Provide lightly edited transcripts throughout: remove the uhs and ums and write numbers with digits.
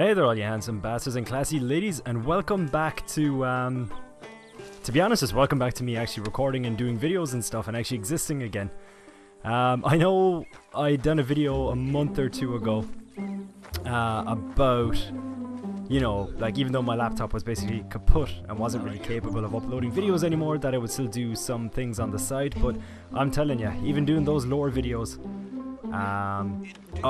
Hey there all you handsome bastards and classy ladies, and welcome back to be honest, just welcome back to me actually recording and doing videos and stuff and actually existing again. I know I'd done a video a month or two ago about, you know, like even though my laptop was basically kaput and wasn't really capable of uploading videos anymore, that I would still do some things on the side. But I'm telling you, even doing those lore videos,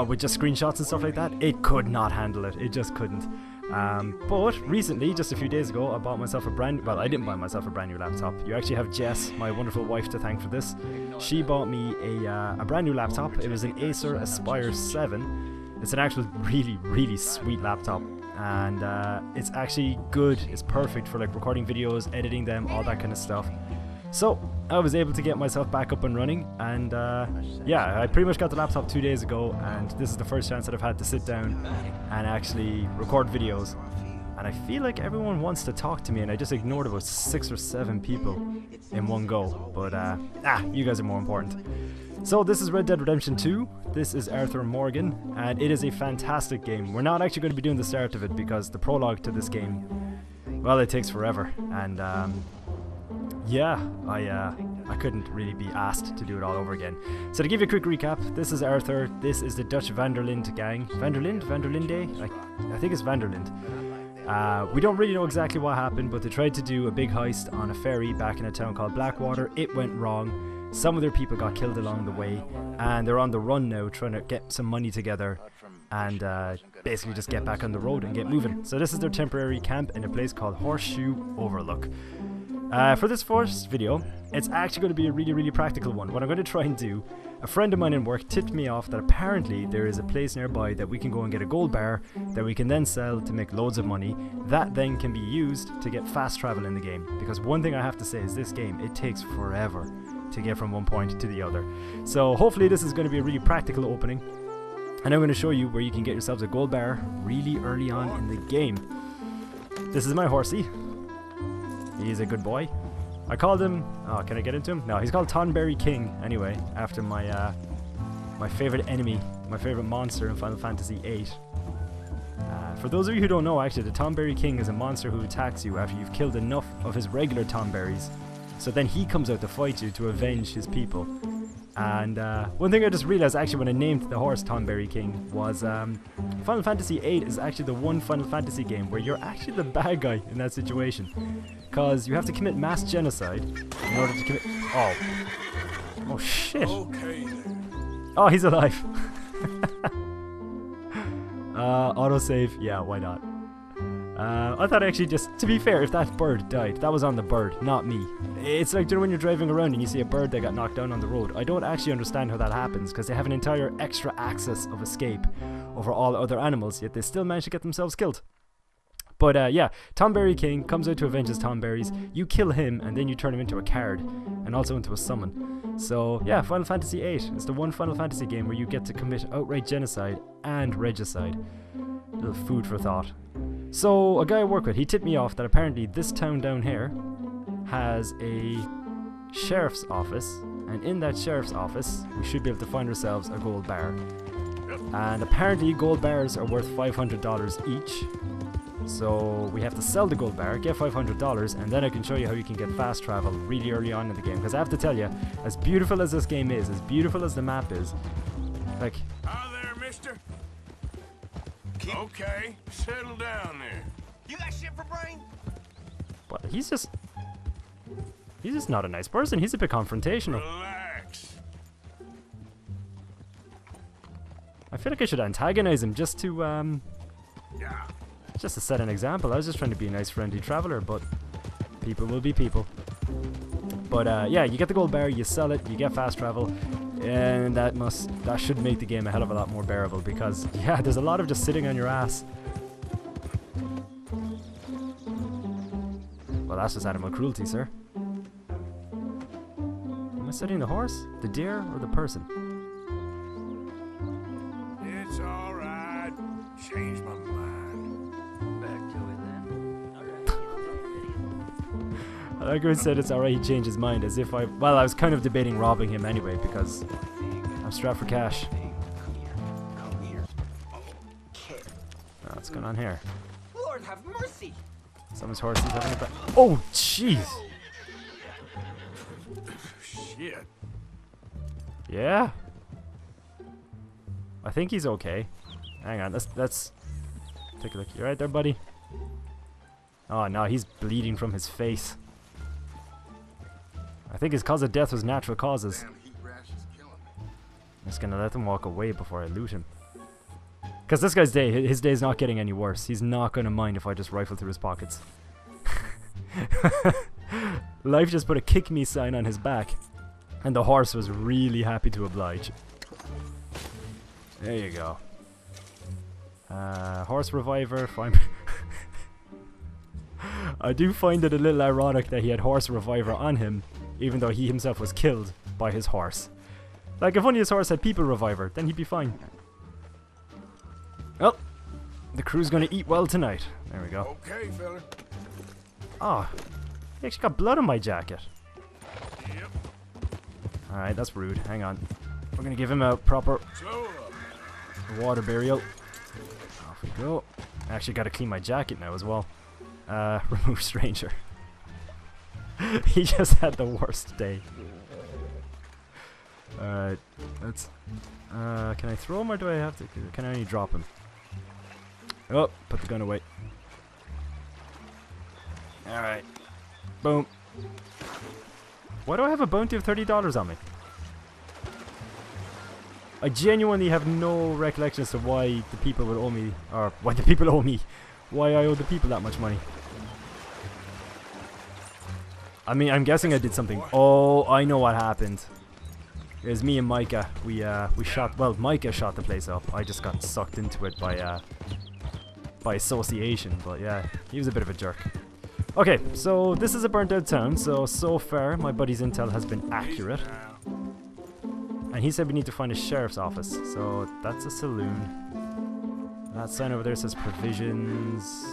with just screenshots and stuff like that, it could not handle it. It just couldn't. But recently, just a few days ago, I bought myself well, I didn't buy myself a brand new laptop. You actually have Jess, my wonderful wife, to thank for this. She bought me a brand new laptop. It was an Acer Aspire 7. It's an actual really sweet laptop, and it's actually good. It's perfect for like recording videos, editing them, all that kind of stuff. So I was able to get myself back up and running, and yeah, I pretty much got the laptop 2 days ago, and this is the first chance that I've had to sit down and actually record videos. And I feel like everyone wants to talk to me, and I just ignored about 6 or 7 people in one go. But you guys are more important. So this is Red Dead Redemption 2. This is Arthur Morgan, and it is a fantastic game. We're not actually going to be doing the start of it because the prologue to this game, well, it takes forever, and yeah, I couldn't really be asked to do it all over again. So to give you a quick recap, this is Arthur, this is the Dutch Vanderlinde gang. Vanderlinde? I think it's Vanderlinde. We don't really know exactly what happened, but they tried to do a big heist on a ferry back in a town called Blackwater. It went wrong. Some of their people got killed along the way, and they're on the run now trying to get some money together and basically just get back on the road and get moving. So this is their temporary camp in a place called Horseshoe Overlook. For this first video, it's actually going to be a really practical one. What I'm going to try and do, a friend of mine in work tipped me off that apparently there is a place nearby that we can go and get a gold bar that we can then sell to make loads of money. That then can be used to get fast travel in the game. Because one thing I have to say is this game, it takes forever to get from one point to the other. So hopefully this is going to be a really practical opening, and I'm going to show you where you can get yourselves a gold bar really early on in the game. This is my horsey. He's a good boy. I called him... Oh, can I get into him? No, he's called Tonberry King, anyway, after my my favorite enemy, my favorite monster in Final Fantasy VIII. For those of you who don't know, actually, the Tonberry King is a monster who attacks you after you've killed enough of his regular Tonberries. So then he comes out to fight you to avenge his people. And one thing I just realized actually when I named the horse Tonberry King was Final Fantasy VIII is actually the one Final Fantasy game where you're actually the bad guy in that situation. Because you have to commit mass genocide in order to commit... Oh. Oh shit. Oh, he's alive. Autosave. Yeah, why not? I thought actually, just to be fair, if that bird died, that was on the bird, not me. It's like, you know, when you're driving around and you see a bird that got knocked down on the road. I don't actually understand how that happens, because they have an entire extra axis of escape over all other animals, yet they still manage to get themselves killed. But yeah, Tonberry King comes out to avenge his Tonberries. You kill him, and then you turn him into a card, and also into a summon. So yeah, Final Fantasy VIII is the one Final Fantasy game where you get to commit outright genocide and regicide. A little food for thought. So a guy I work with, he tipped me off that apparently this town down here has a sheriff's office, and in that sheriff's office we should be able to find ourselves a gold bar. And apparently gold bars are worth $500 each. So we have to sell the gold bar, get $500, and then I can show you how you can get fast travel really early on in the game. Because I have to tell you, as beautiful as this game is, as beautiful as the map is, like... Hi there, mister. Okay, settle down there. You got shit for brain? But he's just not a nice person. He's a bit confrontational. Relax. I feel like I should antagonize him just to Yeah. just to set an example. I was just trying to be a nice friendly traveler, but people will be people. But yeah, you get the gold bar, you sell it, you get fast travel, and that should make the game a hell of a lot more bearable, because yeah, there's a lot of just sitting on your ass. Well, that's just animal cruelty, sir. Am I studying the horse, the deer, or the person? It's all right. Changed my mind. Back to it then. I like how he said it's alright, he changed his mind, as if I was kind of debating robbing him anyway, because I'm strapped for cash. What's going on here? Lord have mercy! Someone's horse is having a bad... Oh, jeez! Shit. Yeah? I think he's okay. Hang on, let's take a look. You right there, buddy? Oh, no, he's bleeding from his face. I think his cause of death was natural causes. Damn heat rash is killing me. I'm just gonna let him walk away before I loot him. Because this guy's day, his day's not getting any worse. He's not gonna mind if I just rifle through his pockets. Life just put a kick me sign on his back. And the horse was really happy to oblige. There you go. Horse reviver, fine. I do find it a little ironic that he had horse reviver on him, even though he himself was killed by his horse. Like, if only his horse had people reviver, then he'd be fine. Well, the crew's gonna eat well tonight. There we go. Okay, fella. Oh, he actually got blood on my jacket. Yep. Alright, that's rude. Hang on. We're gonna give him a proper So, water burial. Off we go. I actually gotta clean my jacket now as well. Remove stranger. He just had the worst day. Alright, let's... can I throw him or do I have to... Can I only drop him? Oh, put the gun away. Alright. Boom. Why do I have a bounty of $30 on me? I genuinely have no recollection as to why the people would owe me... Or, why the people owe me. Why I owe the people that much money. I mean, I'm guessing I did something. Oh, I know what happened. It was me and Micah. We shot... Well, Micah shot the place up. I just got sucked into it by association. But yeah, he was a bit of a jerk. Okay, so this is a burnt out town. So far, my buddy's intel has been accurate. And he said we need to find a sheriff's office. So that's a saloon. That sign over there says provisions.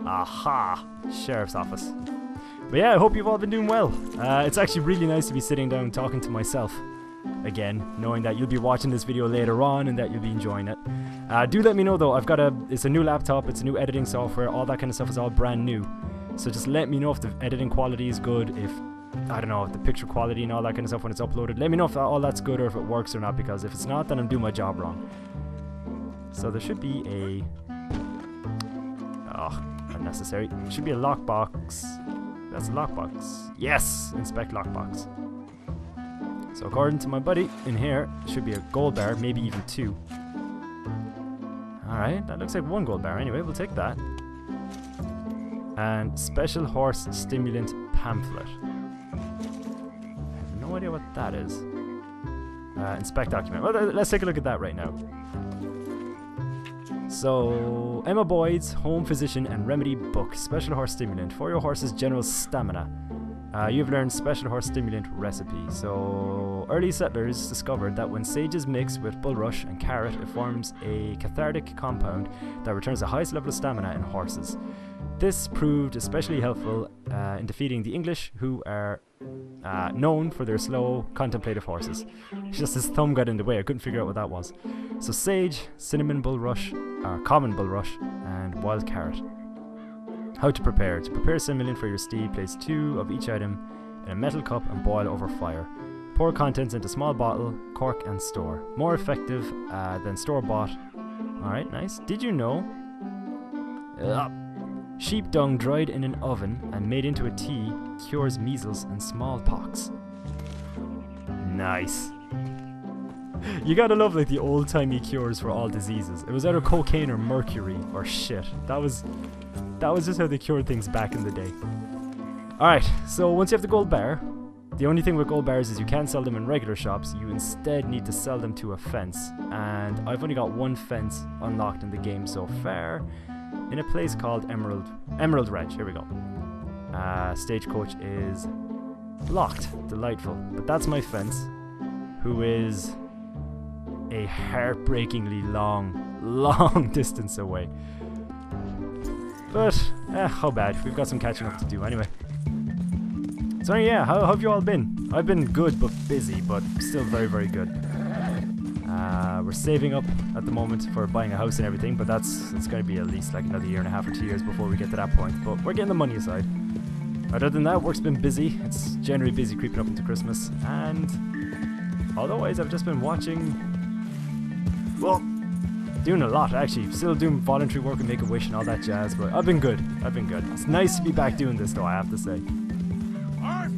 Aha! Sheriff's office. But yeah, I hope you've all been doing well. It's actually really nice to be sitting down talking to myself again, knowing that you'll be watching this video later on and that you'll be enjoying it. Do let me know though. It's a new laptop, it's a new editing software, all that kind of stuff is all brand new. So just let me know if the editing quality is good, if, I don't know, the picture quality and all that kind of stuff when it's uploaded. Let me know if all that's good or if it works or not, because if it's not, then I'm doing my job wrong. So there should be a... Oh, unnecessary. There should be a lockbox. That's a lockbox. Yes! Inspect lockbox. So according to my buddy, in here should be a gold bar, maybe even 2. Alright, that looks like 1 gold bar. Anyway, we'll take that. And special horse stimulant pamphlet. I have no idea what that is. Inspect document. Well, let's take a look at that right now. So, Emma Boyd's Home Physician and Remedy Book. Special horse stimulant for your horse's general stamina. You've learned special horse stimulant recipe. So, early settlers discovered that when sage is mixed with bulrush and carrot, it forms a cathartic compound that returns the highest level of stamina in horses. This proved especially helpful in defeating the English, who are known for their slow, contemplative horses. Just his thumb got in the way, I couldn't figure out what that was. So sage, cinnamon bulrush, common bulrush, and wild carrot. How to prepare. To prepare stimulant for your steed, place 2 of each item in a metal cup and boil over fire. Pour contents into small bottle, cork and store. More effective than store-bought. Alright, nice. Did you know... sheep dung dried in an oven and made into a tea cures measles and smallpox. Nice. You gotta love like the old-timey cures for all diseases. It was either cocaine or mercury or shit. That was just how they cured things back in the day. Alright, so once you have the gold bar, the only thing with gold bars is you can't sell them in regular shops. You instead need to sell them to a fence. And I've only got 1 fence unlocked in the game so far, in a place called Emerald Ranch. Here we go. Stagecoach is locked. Delightful. But that's my fence, who is a heartbreakingly long distance away. But, how bad. We've got some catching up to do anyway. So yeah, how have you all been? I've been good but busy, but still very, very good. We're saving up at the moment for buying a house and everything, but it's going to be at least like another 1.5 or 2 years before we get to that point. But we're getting the money aside. Other than that, work's been busy. It's generally busy creeping up into Christmas, and otherwise I've just been watching, well, doing a lot actually. Still doing voluntary work and Make-A-Wish and all that jazz, but I've been good. It's nice to be back doing this though, I have to say. Arthur,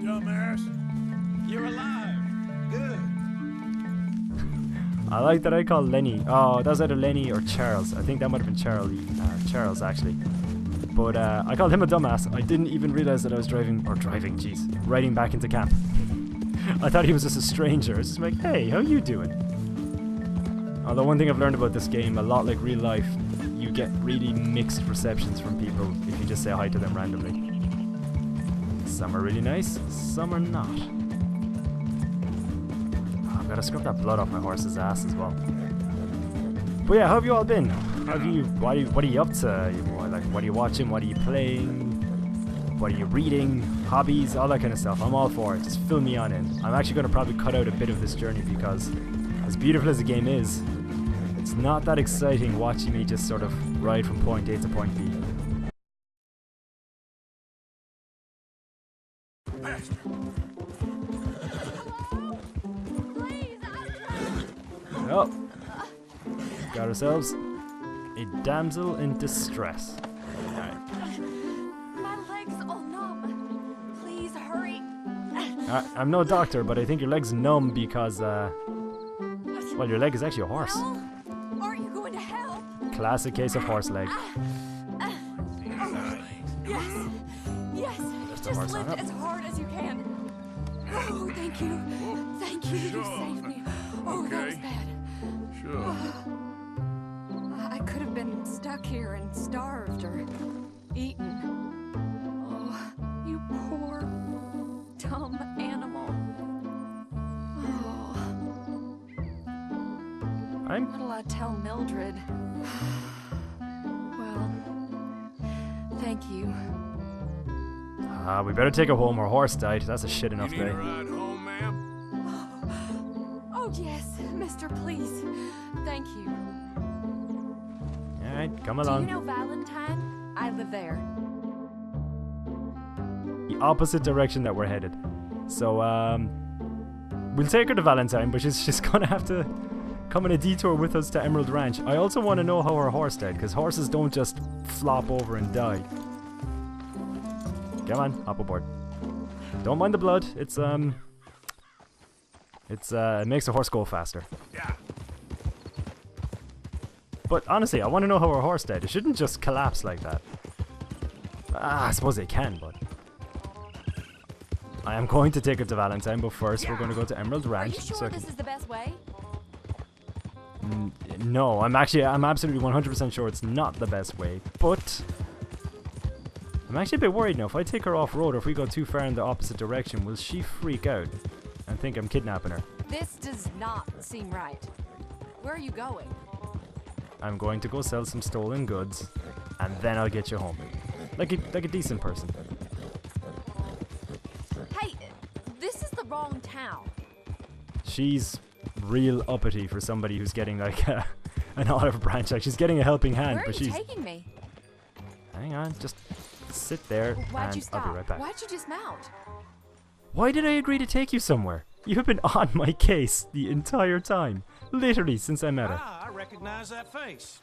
dumbass. You're alive. Good. I like that I call Lenny. Oh, that was either Lenny or Charles. I think that might have been Charles actually. But I called him a dumbass. I didn't even realize that I was riding back into camp. I thought he was just a stranger. It's just like, hey, how you doing? Although one thing I've learned about this game, a lot like real life, you get really mixed receptions from people if you just say hi to them randomly. Some are really nice, some are not. Oh, I've got to scrub that blood off my horse's ass as well. But yeah, how have you all been? What are you up to? What are you watching? What are you playing? What are you reading? Hobbies? All that kind of stuff. I'm all for it. Just fill me on in. I'm actually going to probably cut out a bit of this journey because as beautiful as the game is, it's not that exciting watching me just sort of ride from point A to point B. Oh, got ourselves a damsel in distress. Alright. My legs all numb. Please hurry. I'm no doctor, but I think your leg's numb because, well, your leg is actually a horse. Help? Aren't you going to help? Classic case of horse leg. Yes. Yes. Just a Just horse lift hang up. as hard as you can. Oh, thank you. Thank you. You saved me. Oh, that was Okay. bad. Sure. I could have been stuck here and starved or eaten. Oh, you poor, dumb animal. Oh. I'm What'll I tell Mildred? Well, thank you. we better take her home. Her horse died. That's a shit enough You need day. a ride home, ma'am? Oh, yes, mister, please. Thank you. Alright, come Do along. you know Valentine? I live there. The opposite direction that we're headed. So, we'll take her to Valentine, but she's gonna have to come on a detour with us to Emerald Ranch. I also want to know how her horse died, because horses don't just flop over and die. Come on, hop aboard. Don't mind the blood. It makes the horse go faster. Yeah. But honestly, I want to know how her horse died. It shouldn't just collapse like that. I suppose they can, but I am going to take her to Valentine, but first we're going to go to Emerald Are Ranch. you sure so I this can- is the best way? No, I'm absolutely 100% sure it's not the best way, but I'm actually a bit worried now. If I take her off-road or if we go too far in the opposite direction, will she freak out and think I'm kidnapping her? This does not seem right. Where are you going? I'm going to go sell some stolen goods, and then I'll get you home. Like a decent person. Hey, this is the wrong town. She's real uppity for somebody who's getting like an olive branch. Like she's getting a helping hand, Where are but you she's... taking me? Hang on, just sit there Why'd you and stop? I'll be right back. Why'd you dismount? Why did I agree to take you somewhere? You have been on my case the entire time. Literally since I met her. Ah, I recognize that face.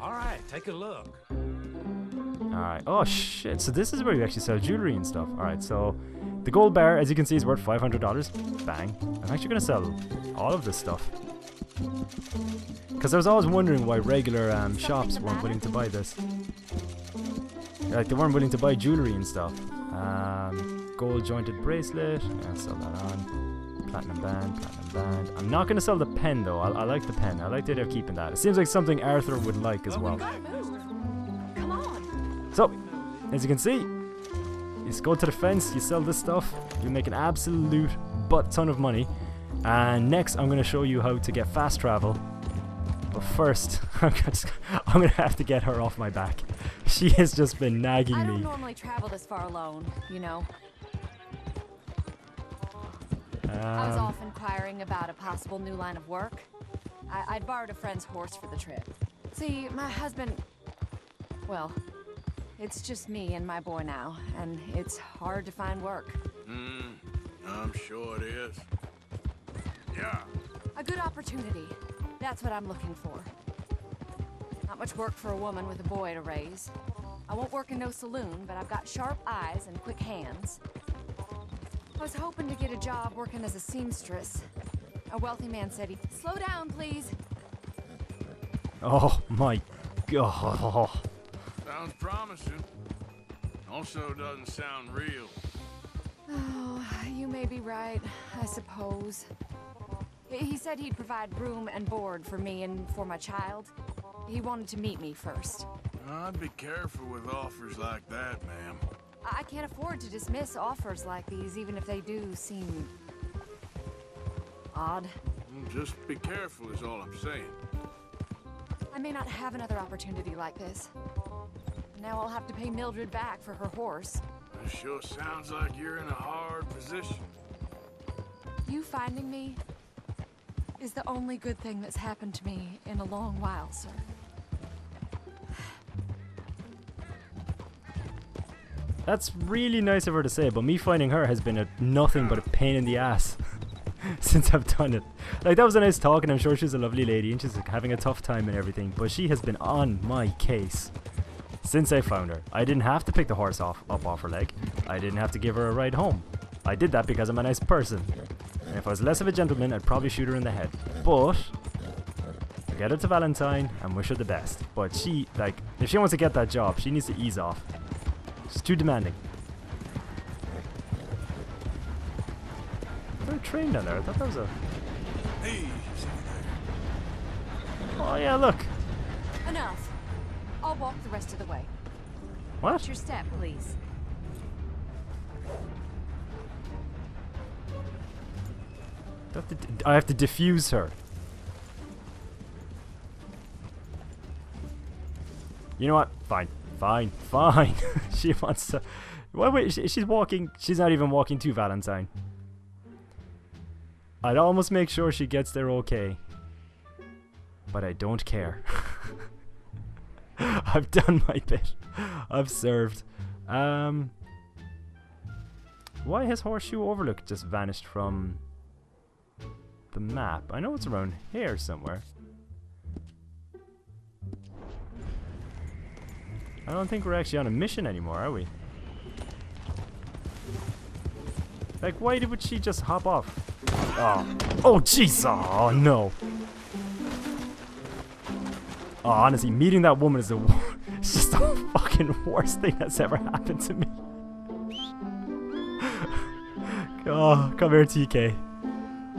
All right, take a look. Alright, oh shit, so this is where you actually sell jewelry and stuff. Alright, so the gold bar, as you can see, is worth $500. Bang. I'm actually going to sell all of this stuff. Because I was always wondering why regular shops weren't willing to buy this. Like, they weren't willing to buy jewelry and stuff. Gold jointed bracelet. I'll sell that on. Platinum band. I'm not going to sell the pen, though. I like the pen. I like the idea of keeping that. It seems like something Arthur would like as well. We gotta move. Come on. So, as you can see, you just go to the fence, you sell this stuff, you make an absolute butt ton of money. And next, I'm going to show you how to get fast travel. But first, I'm going to have to get her off my back. She has just been nagging I don't me. normally travel this far alone, you know. I was off inquiring about a possible new line of work. I'd borrowed a friend's horse for the trip. See, my husband... Well, it's just me and my boy now, and it's hard to find work. I'm sure it is. Yeah. A good opportunity. That's what I'm looking for. Not much work for a woman with a boy to raise. I won't work in no saloon, but I've got sharp eyes and quick hands. I was hoping to get a job working as a seamstress. A wealthy man said he'd... Slow down, please. Oh my god. Sounds promising. Also doesn't sound real. Oh, you may be right, I suppose. He said he'd provide room and board for me and for my child. He wanted to meet me first. I'd be careful with offers like that, ma'am. I can't afford to dismiss offers like these, even if they do seem... odd. Just be careful is all I'm saying. I may not have another opportunity like this. Now I'll have to pay Mildred back for her horse. It sure sounds like you're in a hard position. You finding me is the only good thing that's happened to me in a long while, sir. That's really nice of her to say, but me finding her has been nothing but a pain in the ass since I've done it. Like, that was a nice talk, and I'm sure she's a lovely lady, and she's having a tough time and everything, but she has been on my case since I found her. I didn't have to pick the horse up off her leg. I didn't have to give her a ride home. I did that because I'm a nice person. And if I was less of a gentleman, I'd probably shoot her in the head. But I get her to Valentine and wish her the best. But she, like, if she wants to get that job, she needs to ease off. She's too demanding. Is there a train down there? I thought that was a... Hey, Oh yeah, look. Enough. I'll walk the rest of the way. What? Watch your step, please. I have to diffuse her. You know what? Fine. Fine. Fine. She wants to... Wait, she's walking... She's not even walking to Valentine. I'd almost make sure she gets there okay. But I don't care. I've done my bit. I've served. Why has Horseshoe Overlook just vanished from the map? I know it's around here somewhere. I don't think we're actually on a mission anymore, are we? Like, why would she just hop off? Oh, oh, jeez! Oh no! Oh, honestly, meeting that woman is it's just the fucking worst thing that's ever happened to me. Oh, come here, TK.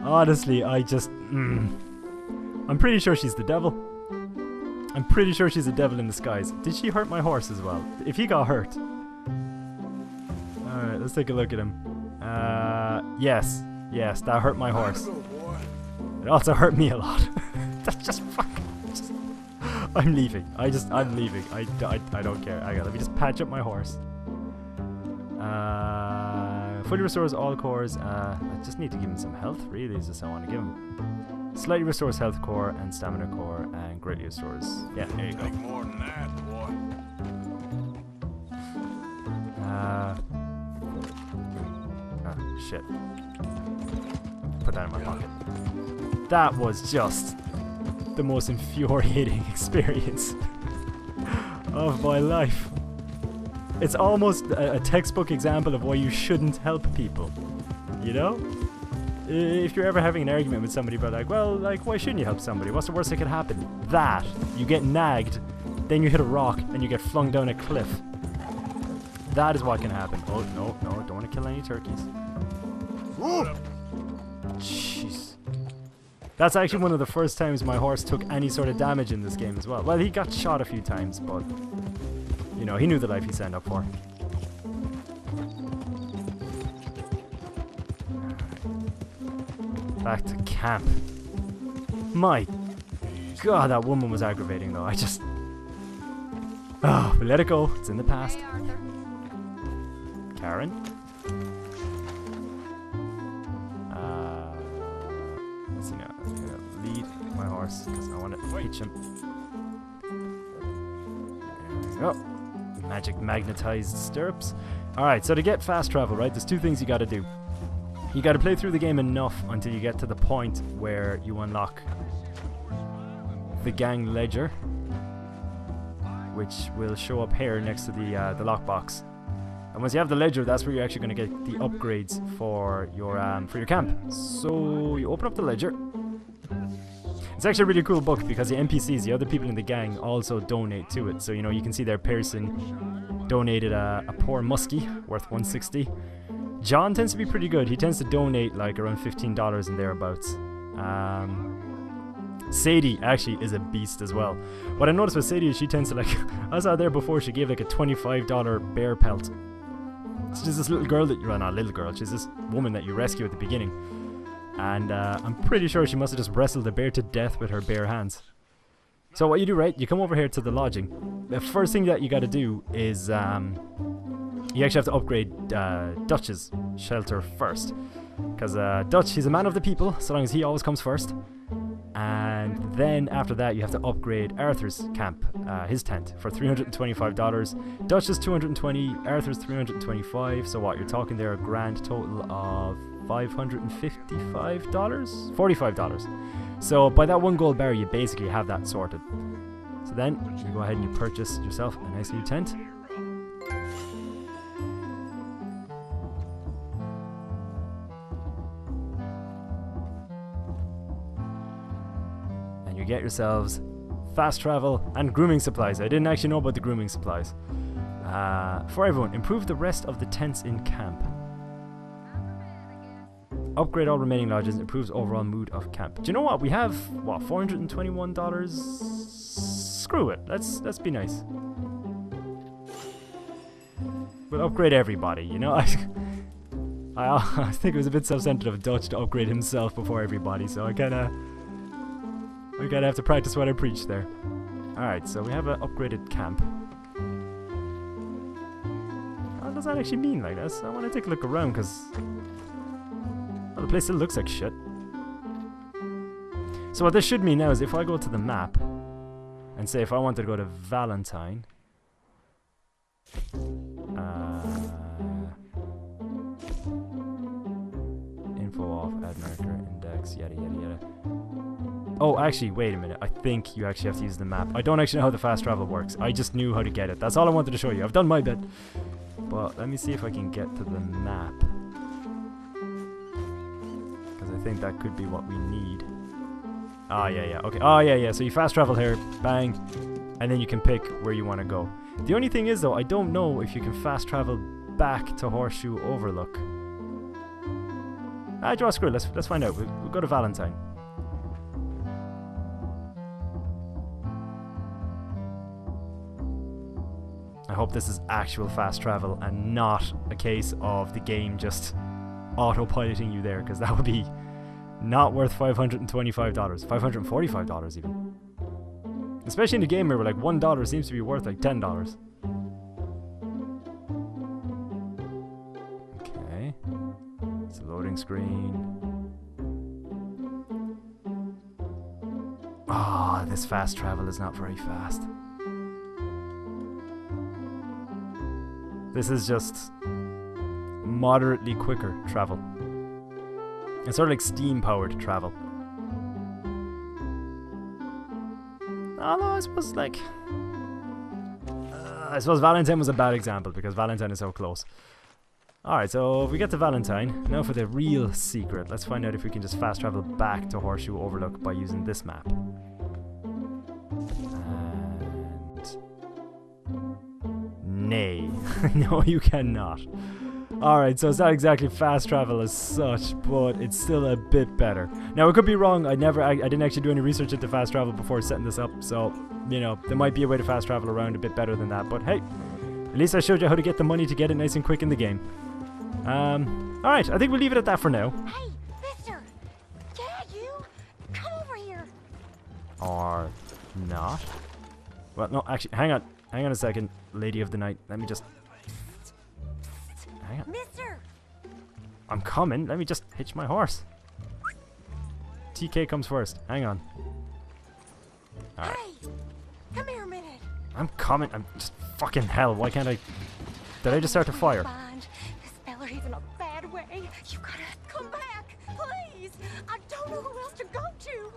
Honestly, I just... I'm pretty sure she's the devil. I'm pretty sure she's a devil in disguise. Did she hurt my horse as well? If he got hurt... Alright, let's take a look at him. Yes. Yes, that hurt my horse. It also hurt me a lot. That's just fucking... I'm leaving. I'm leaving. I don't care. Let me just patch up my horse. Fully restores all cores. I just need to give him some health, really, is this I want to give him. Slightly restores health core and stamina core, and greatly restores. Yeah, there you go. Take more than that, boy. Oh, shit. Put that in my pocket. That was just the most infuriating experience of my life. It's almost a textbook example of why you shouldn't help people. You know? If you're ever having an argument with somebody about like, well, like, why shouldn't you help somebody? What's the worst that could happen? That. You get nagged, then you hit a rock, and you get flung down a cliff. That is what can happen. Oh, no, don't want to kill any turkeys. Ooh. Jeez. That's actually one of the first times my horse took any sort of damage in this game as well. Well, he got shot a few times, but... You know, he knew the life he signed up for. Back to camp. My God, that woman was aggravating though. I just... Oh, but let it go. It's in the past. Hey, Arthur. Karen? Let's see now. Let's lead my horse. horse because I want to hitch him. There we go. Magic magnetized stirrups. Alright, so to get fast travel, right, there's two things you gotta do. You gotta play through the game enough until you get to the point where you unlock the gang ledger, which will show up here next to the lockbox. And once you have the ledger, that's where you're actually going to get the upgrades for your camp. So you open up the ledger. It's actually a really cool book because the NPCs, the other people in the gang, also donate to it. So you know you can see their person donated a poor muskie worth 160. John tends to be pretty good. He tends to donate like around $15 and thereabouts. Sadie actually is a beast as well. What I noticed with Sadie is she tends to like, I saw there before, she gave like a $25 bear pelt. She's this little girl that you run on, little girl. She's this woman that you rescue at the beginning. And I'm pretty sure she must have just wrestled the bear to death with her bare hands. So what you do, right, you come over here to the lodging. The first thing that you got to do is you actually have to upgrade Dutch's shelter first. Because Dutch, he's a man of the people, so long as he always comes first. And then after that you have to upgrade Arthur's camp, his tent, for $325. Dutch's $220, Arthur's $325. So what, you're talking there a grand total of $555? $45. So by that one gold bar you basically have that sorted. So then you go ahead and you purchase yourself a nice new tent. You get yourselves fast travel and grooming supplies. I didn't actually know about the grooming supplies. For everyone, improve the rest of the tents in camp. Upgrade all remaining lodges, improves overall mood of camp. Do you know what? We have, what, $421? Screw it. Let's be nice. We'll upgrade everybody, you know? I think it was a bit self-centered of Dutch to upgrade himself before everybody, so I kinda have to practice what I preach there. Alright, so we have an upgraded camp. What does that actually mean like this? I want to take a look around because well, the place still looks like shit. So what this should mean now is if I go to the map and say if I wanted to go to Valentine, info off, add marker, index, yada yada yada. Oh, actually, wait a minute. I think you actually have to use the map. I don't actually know how the fast travel works. I just knew how to get it. That's all I wanted to show you. I've done my bit. But let me see if I can get to the map. Because I think that could be what we need. Ah, yeah. Okay. Oh, yeah. So you fast travel here. Bang. And then you can pick where you want to go. The only thing is, though, I don't know if you can fast travel back to Horseshoe Overlook. Screw it. Let's find out. We'll go to Valentine. I hope this is actual fast travel and not a case of the game just autopiloting you there, because that would be not worth $525. $545 even. Especially in a game where like $1 seems to be worth like $10. Okay. It's a loading screen. Ah, this fast travel is not very fast. This is just moderately quicker travel. It's sort of like steam-powered travel. Although I suppose, like... I suppose Valentine was a bad example because Valentine is so close. Alright, so if we get to Valentine, now for the real secret. Let's find out if we can just fast travel back to Horseshoe Overlook by using this map. Nay. No, you cannot. Alright, so it's not exactly fast travel as such, but it's still a bit better. Now, I could be wrong. I didn't actually do any research into fast travel before setting this up, so, you know, there might be a way to fast travel around a bit better than that, but hey, at least I showed you how to get the money to get it nice and quick in the game. Alright, I think we'll leave it at that for now. Hey, mister! Yeah, you! Come over here! Or not. Well, no, actually, hang on a second, lady of the night. Let me just... Hang on. Mister! I'm coming. Let me just hitch my horse. TK comes first. Hang on. Alright. Hey, come here a minute. I'm coming. I'm just fucking hell. Why can't I? Did I just start to fire? Mind. This fella, he's in a bad way. You gotta come back, please. I don't know who else to go to.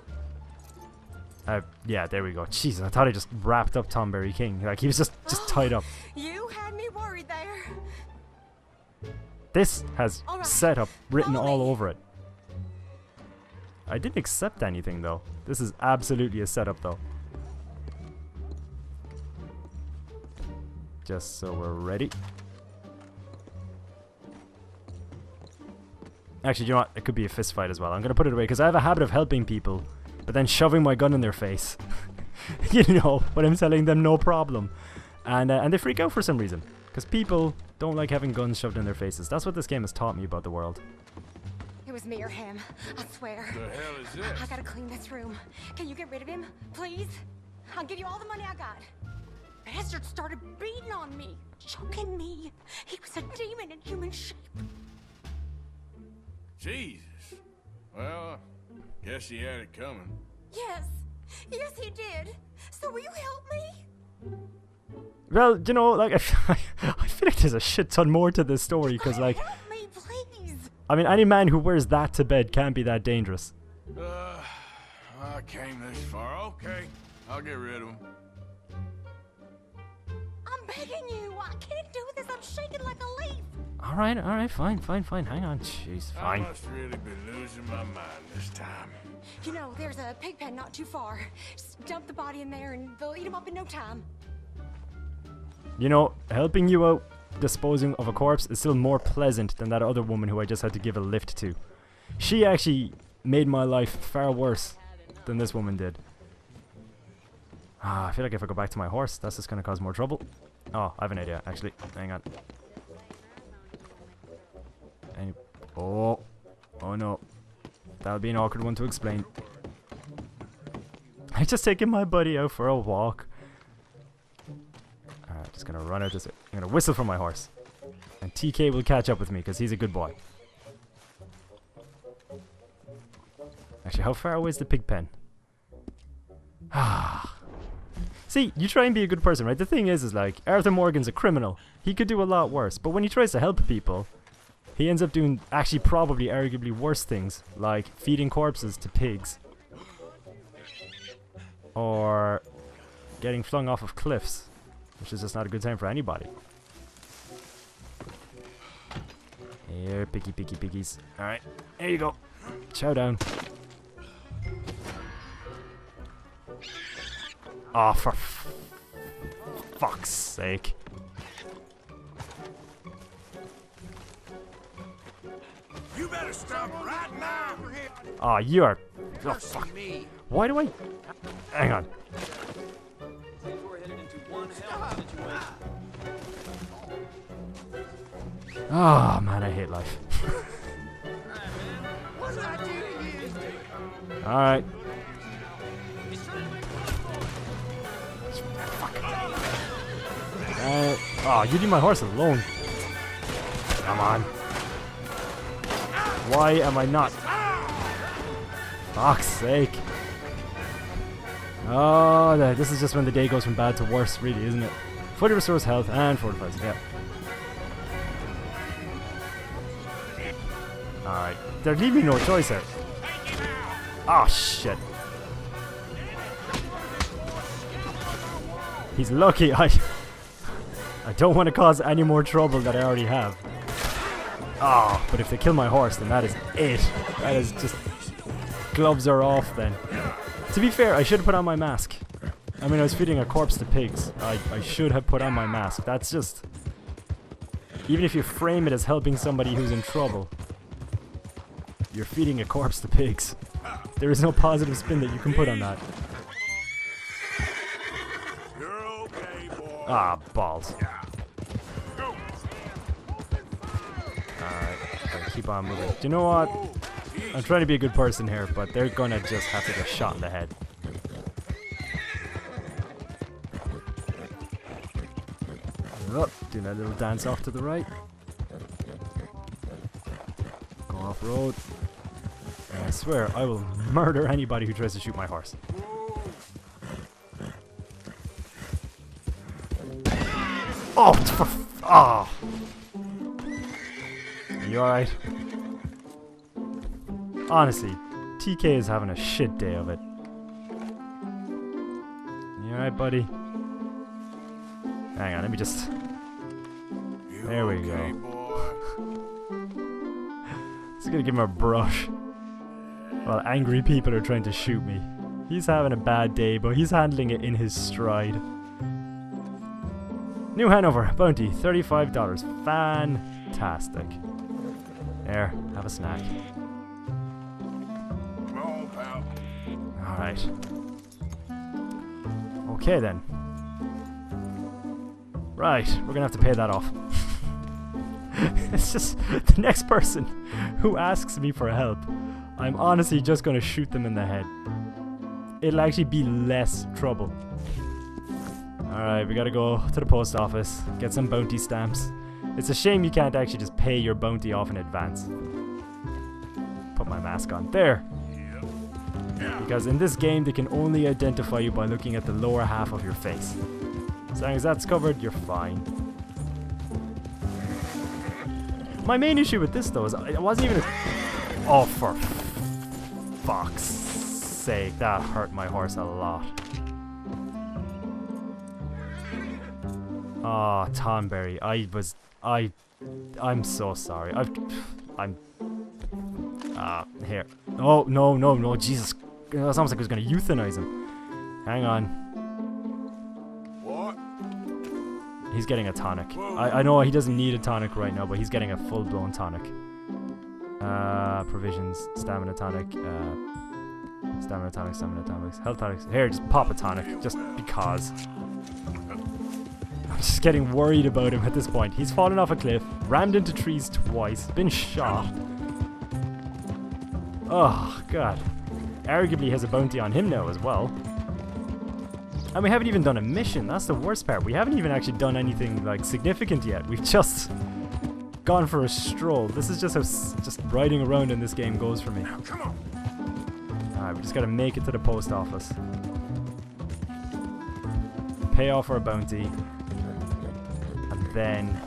Yeah, there we go. Jesus, I thought I just wrapped up Tomberry King. Like, he was just tied up. You had me worried there. This has All right, setup written follow all me. over it. I didn't accept anything, though. This is absolutely a setup, though. Just so we're ready. Actually, you know what? It could be a fist fight as well. I'm going to put it away because I have a habit of helping people, but then shoving my gun in their face. You know, when I'm telling them no problem. And they freak out for some reason. Because people don't like having guns shoved in their faces. That's what this game has taught me about the world. It was me or him, I swear. The hell is this? I gotta clean this room. Can you get rid of him, please? I'll give you all the money I got. Bastard started beating on me, choking me. He was a demon in human shape. Jesus. Well, guess he had it coming. Yes, yes he did. So will you help me? Well, you know, like, I feel like there's a shit ton more to this story. Because, like, Help me, please. I mean, any man who wears that to bed can't be that dangerous. I came this far. Okay, I'll get rid of him. I'm begging you. I can't do this. I'm shaking like a leaf. Alright, fine. Hang on. Jeez, I fine. must really be losing my mind this time. You know, there's a pig pen not too far. Just dump the body in there and they'll eat him up in no time. You know, helping you out disposing of a corpse is still more pleasant than that other woman who I just had to give a lift to. She actually made my life far worse than this woman did. I feel like if I go back to my horse, that's just going to cause more trouble. Oh, I have an idea, actually. Hang on. Oh no. That would be an awkward one to explain. I just taken my buddy out for a walk. Alright, just gonna run out this way. I'm gonna whistle for my horse. And TK will catch up with me because he's a good boy. Actually, how far away is the pig pen? See, you try and be a good person, right? The thing is like, Arthur Morgan's a criminal. He could do a lot worse. But when he tries to help people, he ends up doing actually probably arguably worse things, like feeding corpses to pigs. Or getting flung off of cliffs, which is just not a good time for anybody. Here, piggies. Alright, there you go. Chow down. Oh, for fuck's sake. You better stop right now. Oh, you are... Oh, fuck. Why do I... Hang on. Oh, man, I hate life. Alright. Oh, you leave my horse alone. Come on. Why am I not? Fuck's sake. Oh, this is just when the day goes from bad to worse, really, isn't it? 40 restores health and fortifies, yeah. Alright. They're leaving me no choice here. Oh, shit. He's lucky I don't want to cause any more trouble that I already have. Oh, but if they kill my horse, then that is it. That is just... Gloves are off then. To be fair, I should have put on my mask. I mean, I was feeding a corpse to pigs. I should have put on my mask. That's just... Even if you frame it as helping somebody who's in trouble, you're feeding a corpse to pigs. There is no positive spin that you can put on that. You're okay, boy. Ah, balls. Alright, gotta keep on moving. Do you know what? I'm trying to be a good person here, but they're gonna just have to get shot in the head. Oh, doing that little dance off to the right. Go off road. And I swear, I will murder anybody who tries to shoot my horse. Oh, oh. You alright? Honestly, TK is having a shit day of it. You alright, buddy? Hang on, let me just... There we go. Just gonna give him a brush. While angry people are trying to shoot me. He's having a bad day, but he's handling it in his stride. New Hanover, bounty, $35. Fantastic. There, have a snack. Alright. Okay then. Right, we're gonna have to pay that off. It's just the next person who asks me for help, I'm honestly just gonna shoot them in the head. It'll actually be less trouble. Alright, we gotta go to the post office, get some bounty stamps. It's a shame you can't actually just pay your bounty off in advance. Put my mask on. There! Because in this game, they can only identify you by looking at the lower half of your face. As long as that's covered, you're fine. My main issue with this, though, is it wasn't even a... Oh, for fuck's sake, that hurt my horse a lot. Oh, Tonberry, I'm so sorry. Here. Oh, no, Jesus. It's almost like I was going to euthanize him. Hang on. What? He's getting a tonic. I know he doesn't need a tonic right now, but he's getting a full-blown tonic. Provisions, stamina tonic, stamina tonics, health tonics. Here, just pop a tonic, just because. I'm just getting worried about him at this point. He's fallen off a cliff, rammed into trees twice, been shot. Oh, God. Arguably has a bounty on him now as well. And we haven't even done a mission. That's the worst part. We haven't even actually done anything, like, significant yet. We've just gone for a stroll. This is just how just riding around in this game goes for me. Come on. Alright, we just gotta make it to the post office. Pay off our bounty. And then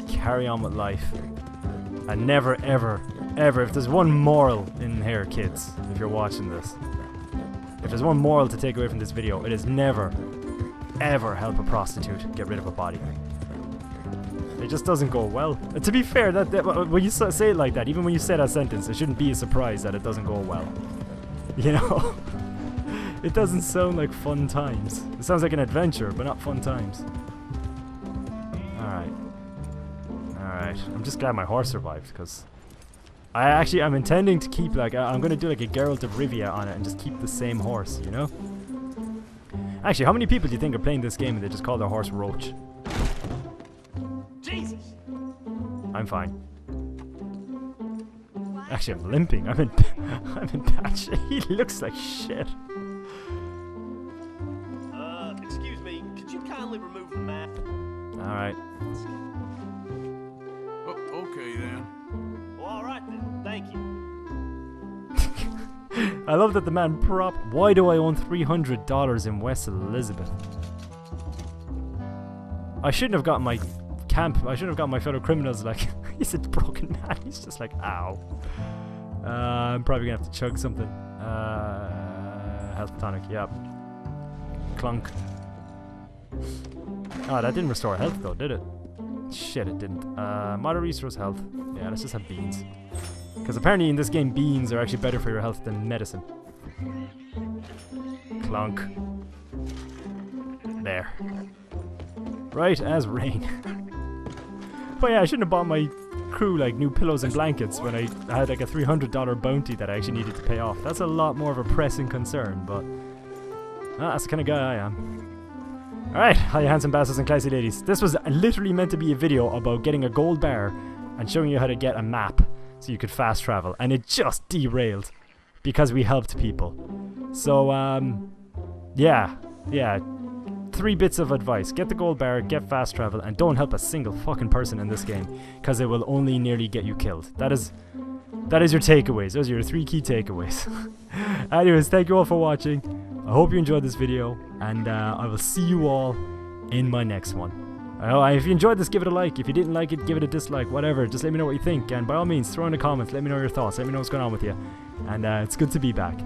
carry on with life. And never, ever, ever, if there's one moral in here, kids, if you're watching this, if there's one moral to take away from this video, it is never, ever help a prostitute get rid of a body. It just doesn't go well. To be fair, that when you say it like that, even when you say that sentence, it shouldn't be a surprise that it doesn't go well. You know? It doesn't sound like fun times. It sounds like an adventure, but not fun times. Alright. Alright. I'm just glad my horse survived, because I'm intending to keep, like, I'm going to do like a Geralt of Rivia on it and just keep the same horse, you know? Actually, how many people do you think are playing this game and they just call their horse Roach? Jesus! I'm fine. Actually, I'm limping. I'm in bad shape. He looks like shit. Excuse me, could you kindly remove the mat? Alright. Oh, okay then. Well, alright then, thank you. I love that the man Why do I own $300 in West Elizabeth? I shouldn't have gotten my I shouldn't have got my fellow criminals, like, he's a broken man, he's just like, ow. I'm probably gonna have to chug something. Health tonic, yep. Clunk. Oh, that didn't restore health though, did it? Shit, it didn't. Moderate restores health. Yeah, let's just have beans. Because apparently in this game, beans are actually better for your health than medicine. Clunk. There. Right as rain. But yeah, I shouldn't have bought my crew like new pillows and blankets when I had like a $300 bounty that I actually needed to pay off. That's a lot more of a pressing concern, but that's the kind of guy I am. Alright, hi handsome bastards and classy ladies. This was literally meant to be a video about getting a gold bar and showing you how to get a map so you could fast travel, and it just derailed because we helped people. So yeah. 3 bits of advice. Get the gold bar, get fast travel, and don't help a single fucking person in this game, because it will only nearly get you killed. That is your takeaways. Those are your 3 key takeaways. Anyways, thank you all for watching. I hope you enjoyed this video, and I will see you all in my next one. If you enjoyed this, give it a like. If you didn't like it, give it a dislike, whatever. Just let me know what you think. And by all means, throw in the comments. Let me know your thoughts. Let me know what's going on with you. And it's good to be back.